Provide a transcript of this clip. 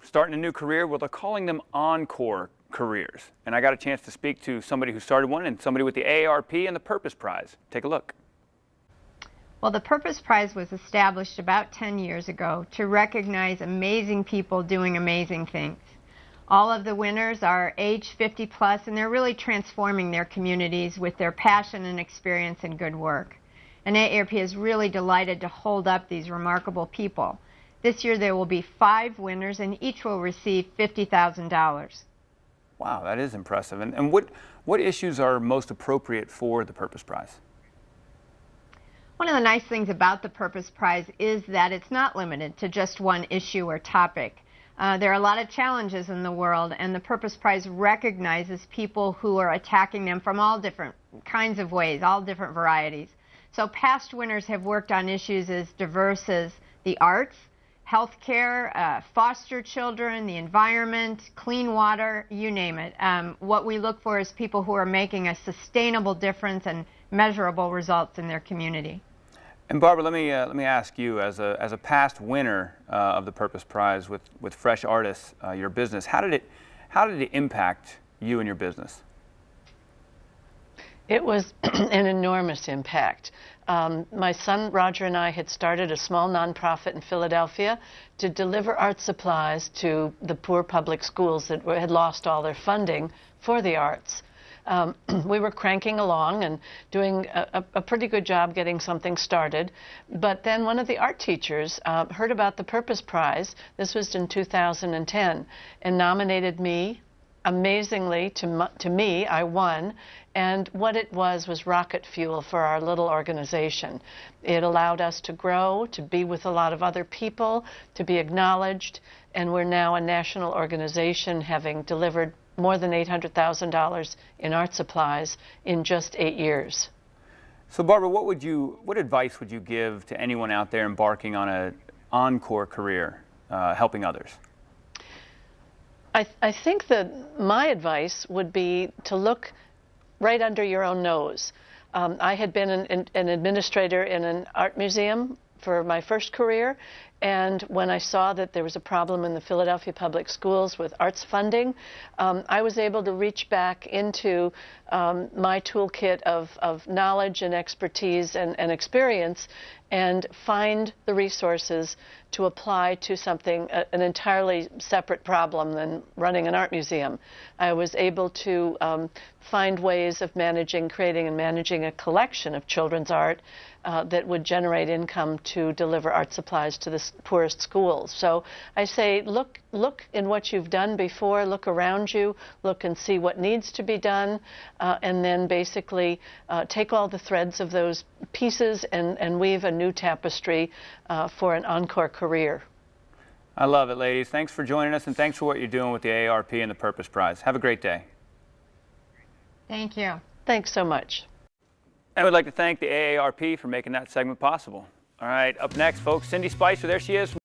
Starting a new career, well, they're calling them encore careers. And I got a chance to speak to somebody who started one and somebody with the AARP and the Purpose Prize. Take a look. Well, the Purpose Prize was established about 10 years ago to recognize amazing people doing amazing things. All of the winners are age 50 plus, and they're really transforming their communities with their passion and experience and good work. And AARP is really delighted to hold up these remarkable people. This year there will be 5 winners, and each will receive $50,000. Wow, that is impressive. And what issues are most appropriate for the Purpose Prize? One of the nice things about the Purpose Prize is that it's not limited to just one issue or topic. There are a lot of challenges in the world, and the Purpose Prize recognizes people who are attacking them from all different kinds of ways, all different varieties. So past winners have worked on issues as diverse as the arts, healthcare, foster children, the environment, clean water, you name it. What we look for is people who are making a sustainable difference and measurable results in their community. And Barbara, let me ask you, as a past winner of the Purpose Prize with Fresh Artists, your business, how did it impact you and your business? It was an enormous impact. My son Roger and I had started a small nonprofit in Philadelphia to deliver art supplies to the poor public schools that had lost all their funding for the arts. We were cranking along and doing a pretty good job getting something started, but then one of the art teachers heard about the Purpose Prize. This was in 2010, and nominated me. Amazingly, to me, I won, and what it was rocket fuel for our little organization. It allowed us to grow, to be with a lot of other people, to be acknowledged, and we're now a national organization, having delivered more than $800,000 in art supplies in just 8 years. So Barbara, what advice would you give to anyone out there embarking on an encore career, helping others? I think that my advice would be to look right under your own nose. I had been an administrator in an art museum for my first career, and when I saw that there was a problem in the Philadelphia public schools with arts funding, I was able to reach back into my toolkit of knowledge and expertise and experience and find the resources to apply to something, an entirely separate problem than running an art museum. I was able to find ways of creating and managing a collection of children's art that would generate income to deliver art supplies to the poorest schools. So I say, look in what you've done before, look around you, look and see what needs to be done, and then basically take all the threads of those pieces and weave a new tapestry for an encore career. I love it, ladies. Thanks for joining us, and thanks for what you're doing with the AARP and the Purpose Prize. Have a great day. Thank you. Thanks so much. And we'd like to thank the AARP for making that segment possible. All right, up next, folks, Cindy Spicer, there she is.